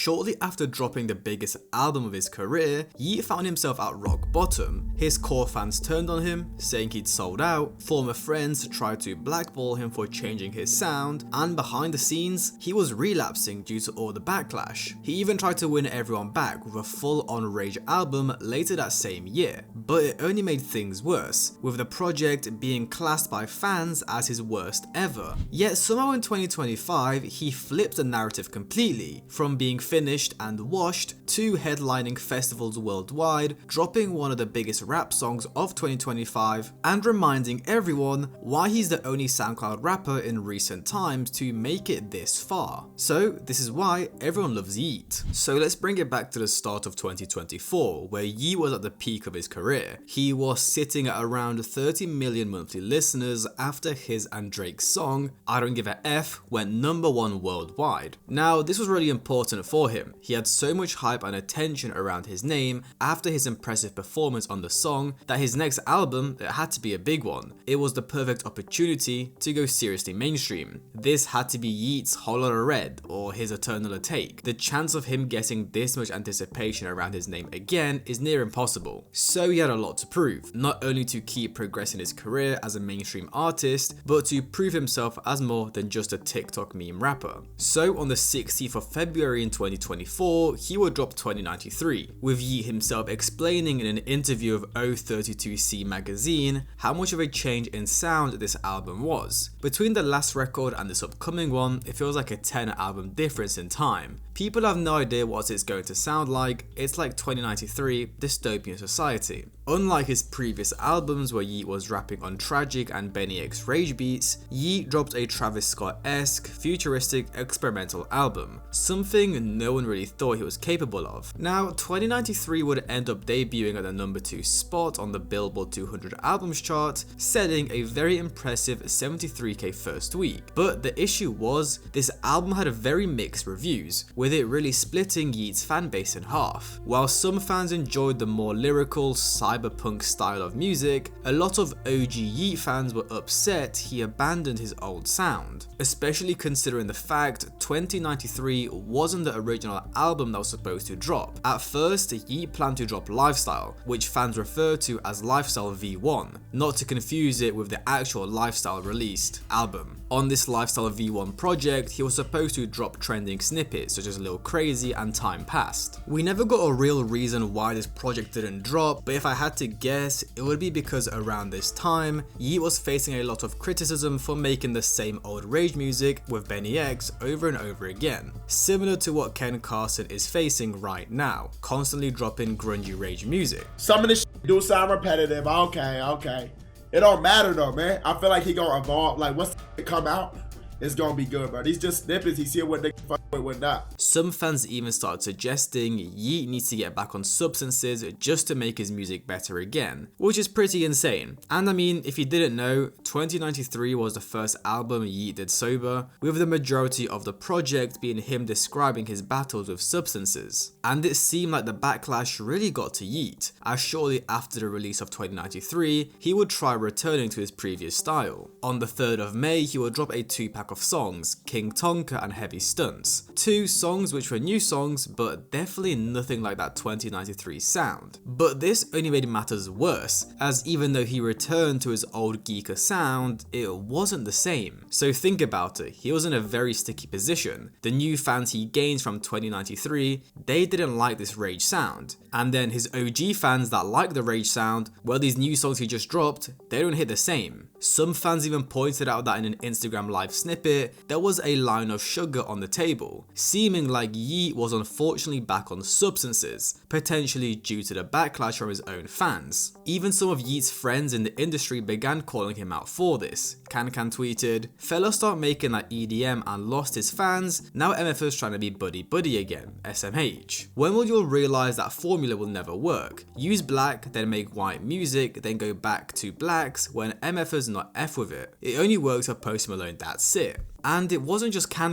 Shortly after dropping the biggest album of his career, Yeat found himself at rock bottom. His core fans turned on him, saying he'd sold out, former friends tried to blackball him for changing his sound, and behind the scenes, he was relapsing due to all the backlash. He even tried to win everyone back with a full-on Rage album later that same year, but it only made things worse, with the project being classed by fans as his worst ever. Yet somehow in 2025, he flipped the narrative completely, from being finished and washed to headlining festivals worldwide, dropping one of the biggest rap songs of 2025, and reminding everyone why he's the only SoundCloud rapper in recent times to make it this far. So this is why everyone loves Yeat. So let's bring it back to the start of 2024, where Yeat was at the peak of his career. He was sitting at around 30 million monthly listeners after his and Drake's song, I Don't Give a F, went #1 worldwide. Now, this was really important for him. He had so much hype and attention around his name after his impressive performance on the song that his next album, it had to be a big one. It was the perfect opportunity to go seriously mainstream. This had to be Yeat's Whole Lotta Red or his Eternal Take. The chance of him getting this much anticipation around his name again is near impossible. So he had a lot to prove, not only to keep progressing his career as a mainstream artist, but to prove himself as more than just a TikTok meme rapper. So on the 16th of February in 2024, he would drop 2093, with Yeat himself explaining in an interview of O32C magazine how much of a change in sound this album was. Between the last record and this upcoming one, it feels like a 10-album difference in time. People have no idea what it's going to sound like. It's like 2093 dystopian society. Unlike his previous albums where Yeat was rapping on tragic and Benny X rage beats, Yeat dropped a Travis Scott-esque, futuristic, experimental album, something no one really thought he was capable of. Now, 2093 would end up debuting at the #2 spot on the Billboard 200 albums chart, selling a very impressive 73k first week. But the issue was, this album had a very mixed reviews, with it really splitting Yeat's fanbase in half. While some fans enjoyed the more lyrical, cyberpunk style of music, a lot of OG Yeat fans were upset he abandoned his old sound, especially considering the fact 2093 wasn't the original album that was supposed to drop. At first, Yeat planned to drop Lifestyle, which fans refer to as Lifestyle V1, not to confuse it with the actual Lifestyle released album. On this Lifestyle V1 project, he was supposed to drop trending snippets such as Lil Crazy and Time Passed. We never got a real reason why this project didn't drop, but if I had to guess, it would be because around this time, Yeat was facing a lot of criticism for making the same old rage music with Benny X over and over again, similar to what Ken Carson is facing right now, constantly dropping grungy rage music. Some of this do sound repetitive. Okay. It don't matter though, man. I feel like he gonna evolve. Like once it come out, it's gonna be good, bro. These just snippets. He see what they fuck with, what not. Some fans even started suggesting Yeat needs to get back on substances just to make his music better again, which is pretty insane. And I mean, if you didn't know, 2093 was the first album Yeat did sober, with the majority of the project being him describing his battles with substances. And it seemed like the backlash really got to Yeat, as shortly after the release of 2093, he would try returning to his previous style. On the 3rd of May, he would drop a 2-pack of songs, King Tonka and Heavy Stunts. 2 songs which were new songs, but definitely nothing like that 2093 sound. But this only made matters worse, as even though he returned to his old geeker sound, it wasn't the same. So think about it, he was in a very sticky position. The new fans he gained from 2093, they didn't like this rage sound. And then his OG fans that like the rage sound, well, these new songs he just dropped, they don't hit the same. Some fans even pointed out that in an Instagram live snippet, there was a line of sugar on the table, seeming like Yeat was unfortunately back on substances, potentially due to the backlash from his own fans. Even some of Yeat's friends in the industry began calling him out for this. Can tweeted, "Fella start making that EDM and lost his fans, now MFers trying to be buddy again, SMH. When will you realise that formula will never work? Use black, then make white music, then go back to blacks when MFers not F with it. It only works for Post Malone, that's it." And it wasn't just Can.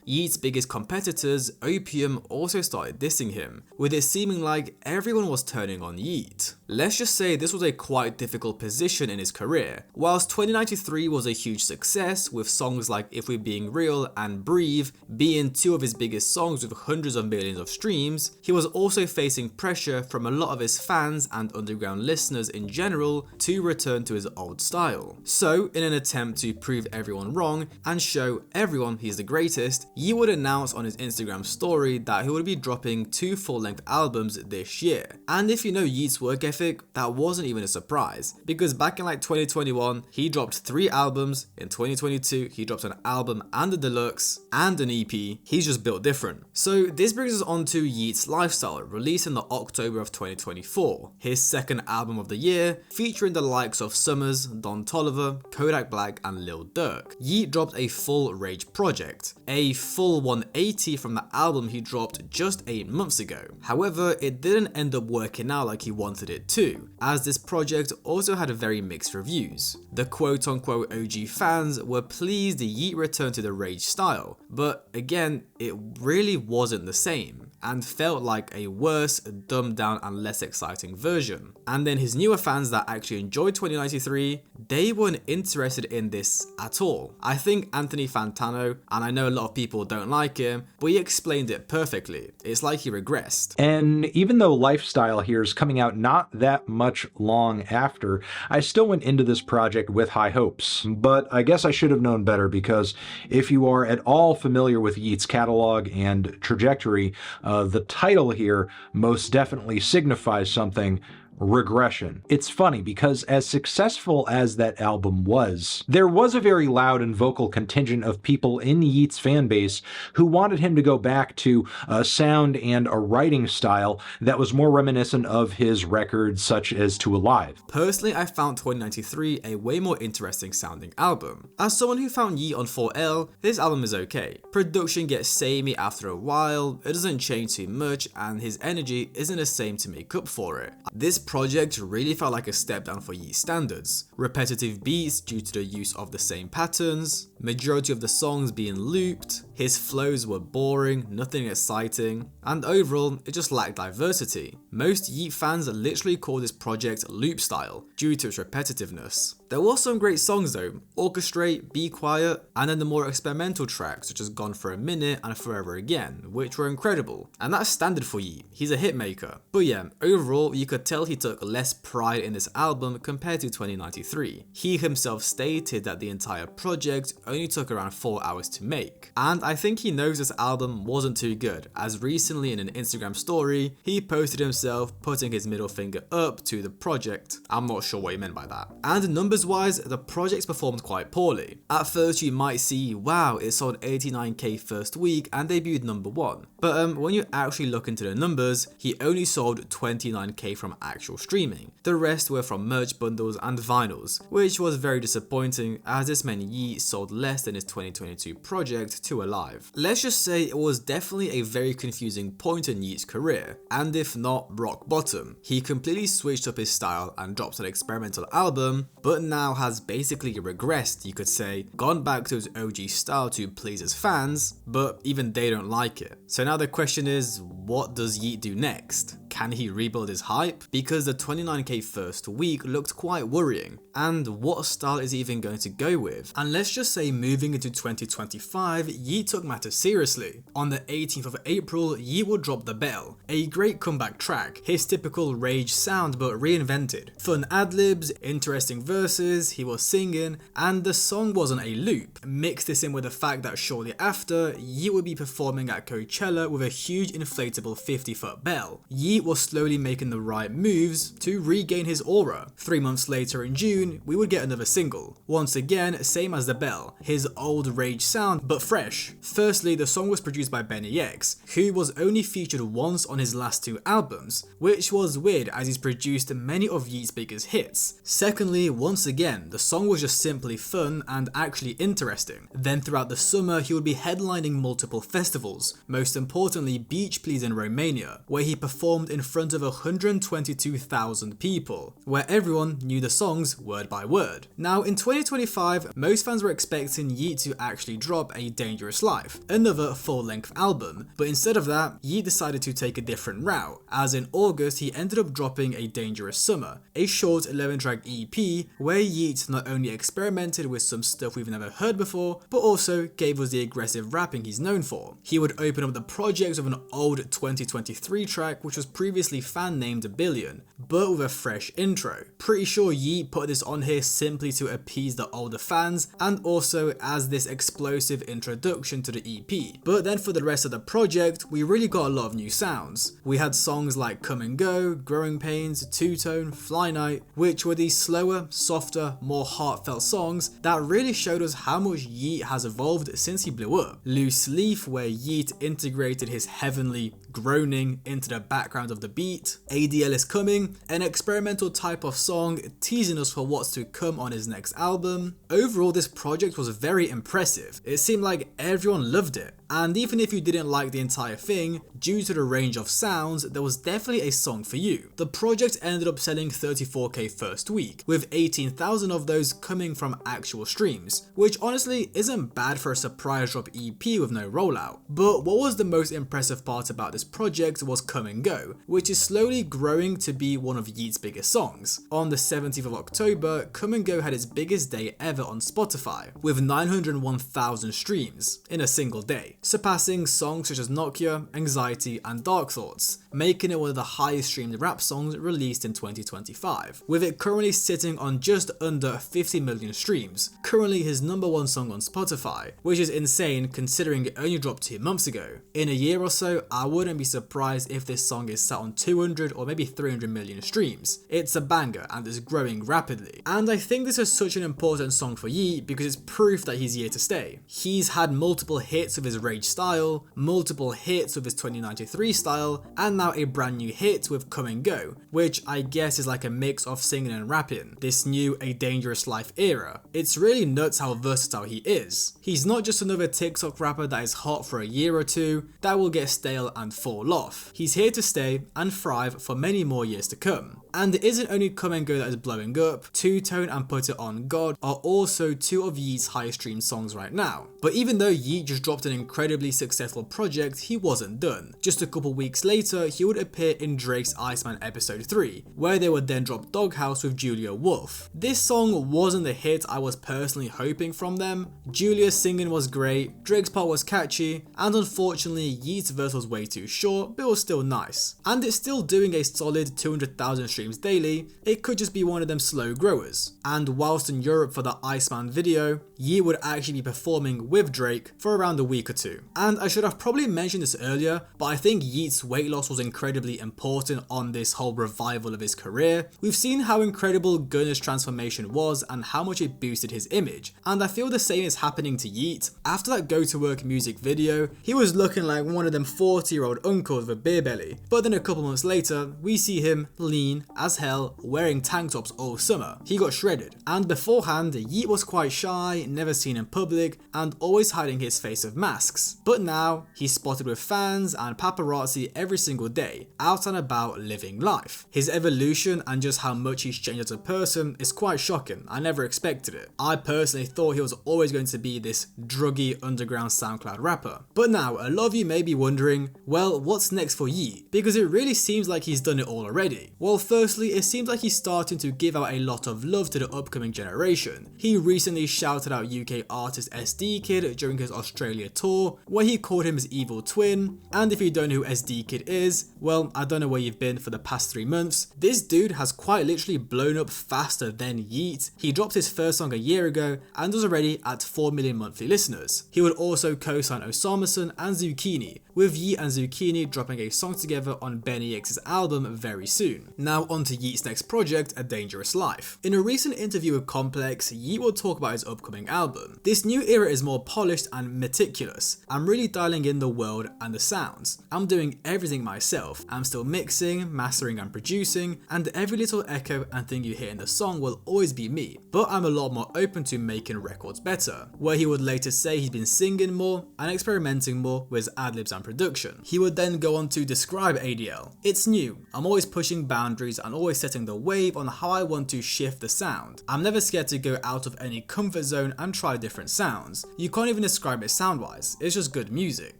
Yeat's biggest competitors, Opium, also started dissing him, with it seeming like everyone was turning on Yeat. Let's just say this was a quite difficult position in his career. Whilst 2093 was a huge success, with songs like If We're Being Real and Breathe being two of his biggest songs with hundreds of millions of streams, he was also facing pressure from a lot of his fans and underground listeners in general to return to his old style. So, in an attempt to prove everyone wrong and show everyone he's the greatest, Yeat would announce on his Instagram story that he would be dropping 2 full-length albums this year. And if you know Yeat's work ethic, that wasn't even a surprise, because back in like 2021, he dropped 3 albums, in 2022 he dropped an album and a deluxe, and an EP. He's just built different. So this brings us on to Yeat's Lifestyle, released in the October of 2024, his second album of the year, featuring the likes of Summers, Don Toliver, Kodak Black and Lil Durk. Yeat dropped a full Rage project, a full 180 from the album he dropped just 8 months ago. However, it didn't end up working out like he wanted it to, as this project also had very mixed reviews. The quote-unquote OG fans were pleased Yeat returned to the Rage style, but again, it really wasn't the same, and felt like a worse, dumbed down and less exciting version. And then his newer fans that actually enjoyed 2093, they weren't interested in this at all. I think Anthony Fantano, and I know a lot of people don't like him, but he explained it perfectly. It's like he regressed. And even though Lifestyle here is coming out not that much long after, I still went into this project with high hopes. But I guess I should have known better, because if you are at all familiar with Yeat's catalog and trajectory, the title here most definitely signifies something: regression. It's funny because as successful as that album was, there was a very loud and vocal contingent of people in Yeat's fan base who wanted him to go back to a sound and a writing style that was more reminiscent of his records such as To Alive. Personally, I found 2093 a way more interesting sounding album. As someone who found Yeat on 4L, this album is okay. Production gets samey after a while, it doesn't change too much, and his energy isn't the same to make up for it. This project really felt like a step down for Yeat standards. Repetitive beats due to the use of the same patterns, majority of the songs being looped, his flows were boring, nothing exciting, and overall it just lacked diversity. Most Yeat fans literally call this project loop style due to its repetitiveness. There were some great songs though, Orchestrate, Be Quiet, and then the more experimental tracks such as Gone for a Minute and Forever Again, which were incredible. And that's standard for Yeat, he's a hitmaker. But yeah, overall you could tell he took less pride in this album compared to 2093. He himself stated that the entire project only took around 4 hours to make. And I think he knows this album wasn't too good, as recently in an Instagram story, he posted himself putting his middle finger up to the project. I'm not sure what he meant by that. And numbers wise, the project performed quite poorly. At first you might see, wow, it sold 89k first week and debuted number 1. But when you actually look into the numbers, he only sold 29k from actual streaming. The rest were from merch bundles and vinyls, which was very disappointing as this meant Yeat sold less than his 2022 project To Alive. Let's just say it was definitely a very confusing point in Yeat's career, and if not rock bottom. He completely switched up his style and dropped an experimental album, but now has basically regressed, you could say, gone back to his OG style to please his fans, but even they don't like it. So now the question is, what does Yeat do next? Can he rebuild his hype? Because the 29k first week looked quite worrying. And what style is he even going to go with? And let's just say moving into 2025, Yeat took matters seriously. On the 18th of April, Yeat will drop The Bell, a great comeback track, his typical Rage sound but reinvented. Fun ad-libs, interesting verses, he was singing, and the song wasn't a loop. Mix this in with the fact that shortly after, Yeat would be performing at Coachella with a huge inflatable 50-foot bell. Yeat was slowly making the right moves to regain his aura. 3 months later in June, we would get another single. Once again, same as The Bell, his old Rage sound but fresh. Firstly, the song was produced by Benny X, who was only featured once on his last 2 albums, which was weird as he's produced many of Yeat's biggest hits. Secondly, once again, the song was just simply fun and actually interesting. Then throughout the summer, he would be headlining multiple festivals, most importantly Beach Please in Romania, where he performed in front of 122,000 people, where everyone knew the songs word by word. Now in 2025, most fans were expecting Yeat to actually drop A Dangerous Life, another full-length album, but instead of that, Yeat decided to take a different route, as in August he ended up dropping A Dangerous Summer, a short 11-track EP where Yeat not only experimented with some stuff we've never heard before, but also gave us the aggressive rapping he's known for. He would open up the project with an old 2023 track which was previously fan-named Billion, but with a fresh intro. Pretty sure Yeat put this on here simply to appease the older fans and also as this explosive introduction to the EP. But then for the rest of the project, we really got a lot of new sounds. We had songs like Come and Go, Growing Pains, Two Tone, Fly Night, which were these slower, softer, more heartfelt songs that really showed us how much Yeat has evolved since he blew up. Loose Leaf, where Yeat integrated his heavenly groaning into the background of the beat. ADL Is Coming, an experimental type of song teasing us for what's to come on his next album. Overall, this project was very impressive. It seemed like everyone loved it. And even if you didn't like the entire thing, due to the range of sounds, there was definitely a song for you. The project ended up selling 34k first week, with 18,000 of those coming from actual streams, which honestly isn't bad for a surprise drop EP with no rollout. But what was the most impressive part about this project was Come and Go, which is slowly growing to be one of Yeat's biggest songs. On the 17th of October, Come and Go had its biggest day ever on Spotify, with 901,000 streams in a single day, surpassing songs such as Nokia, Anxiety and Dark Thoughts, making it one of the highest streamed rap songs released in 2025, with it currently sitting on just under 50 million streams, currently his #1 song on Spotify, which is insane considering it only dropped 2 months ago. In a year or so, I wouldn't be surprised if this song is sat on 200 or maybe 300 million streams. It's a banger and is growing rapidly. And I think this is such an important song for Yeat because it's proof that he's here to stay. He's had multiple hits with his Rage style, multiple hits with his 2093 style, and now a brand new hit with Come and Go, which I guess is like a mix of singing and rapping, this new A Dangerous Life era. It's really nuts how versatile he is. He's not just another TikTok rapper that is hot for a year or two, that will get stale and fall off. He's here to stay and thrive for many more years to come. And it isn't only Come and Go that is blowing up, Two Tone and Put It On God are also two of Yeat's highest streamed songs right now. But even though Yeat just dropped an incredibly successful project, he wasn't done. Just a couple weeks later, he would appear in Drake's Iceman episode 3, where they would then drop Doghouse with Julia Wolf. This song wasn't the hit I was personally hoping from them. Julia's singing was great, Drake's part was catchy, and unfortunately Yeat's verse was way too short, but it was still nice. And it's still doing a solid 200,000 streams daily, it could just be one of them slow growers. And whilst in Europe for the Iceman video, Yeat would actually be performing with Drake for around a week or two. And I should have probably mentioned this earlier, but I think Yeat's weight loss was incredibly important on this whole revival of his career. We've seen how incredible Gunna's transformation was and how much it boosted his image, and I feel the same is happening to Yeat. After that Go to Work music video, he was looking like one of them 40-year-old uncles with a beer belly, but then a couple months later, we see him lean as hell, wearing tank tops all summer. He got shredded. And beforehand, Yeat was quite shy, never seen in public, and always hiding his face with masks. But now, he's spotted with fans and paparazzi every single day, out and about living life. His evolution and just how much he's changed as a person is quite shocking. I never expected it. I personally thought he was always going to be this druggy underground SoundCloud rapper. But now, a lot of you may be wondering, well, what's next for Yeat? Because it really seems like he's done it all already. Well, firstly, it seems like he's starting to give out a lot of love to the upcoming generation. He recently shouted out UK artist SD Kid during his Australia tour, where he called him his evil twin. And if you don't know who SD Kid is, well, I don't know where you've been for the past 3 months. This dude has quite literally blown up faster than Yeat. He dropped his first song a year ago and was already at 4 million monthly listeners. He would also co-sign Osamason and Zucchini, with Yeat and Zucchini dropping a song together on Benny X's album very soon. Now onto Yeat's next project, A Dangerous Life. In a recent interview with Complex, Yeat will talk about his upcoming album. This new era is more polished and meticulous, else. I'm really dialing in the world and the sounds. I'm doing everything myself. I'm still mixing, mastering and producing, and every little echo and thing you hear in the song will always be me, but I'm a lot more open to making records better, where he would later say he's been singing more and experimenting more with ad-libs and production. He would then go on to describe ADL. It's new. I'm always pushing boundaries and always setting the wave on how I want to shift the sound. I'm never scared to go out of any comfort zone and try different sounds. You can't even describe it sound-wise, it's just good music.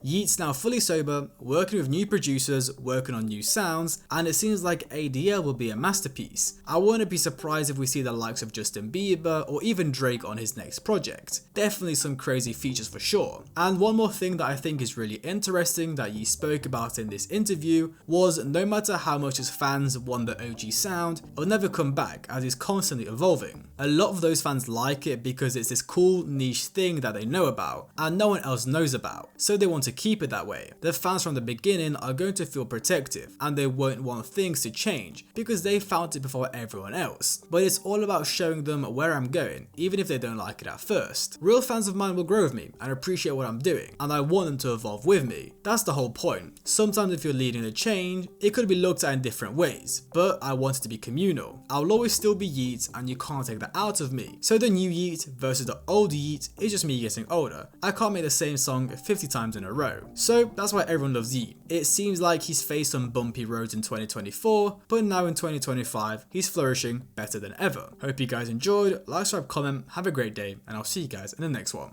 Yeat's now fully sober, working with new producers, working on new sounds, and it seems like ADL will be a masterpiece. I wouldn't be surprised if we see the likes of Justin Bieber or even Drake on his next project. Definitely some crazy features for sure. And one more thing that I think is really interesting that Yeat spoke about in this interview was no matter how much his fans want the OG sound, it'll never come back as it's constantly evolving. A lot of those fans like it because it's this cool niche thing that they know about and no one else knows about, so they want to keep it that way. The fans from the beginning are going to feel protective and they won't want things to change because they found it before everyone else. But it's all about showing them where I'm going, even if they don't like it at first. Real fans of mine will grow with me and appreciate what I'm doing, and I want them to evolve with me. That's the whole point. Sometimes if you're leading a change, it could be looked at in different ways, but I want it to be communal. I'll always still be Yeat and you can't take that out of me. So the new Yeat versus the old Yeat is just me getting older. I can't make the same song 50 times in a row. So that's why everyone loves Yeat. It seems like he's faced some bumpy roads in 2024, but now in 2025, he's flourishing better than ever. Hope you guys enjoyed. Like, subscribe, comment, have a great day, and I'll see you guys in the next one.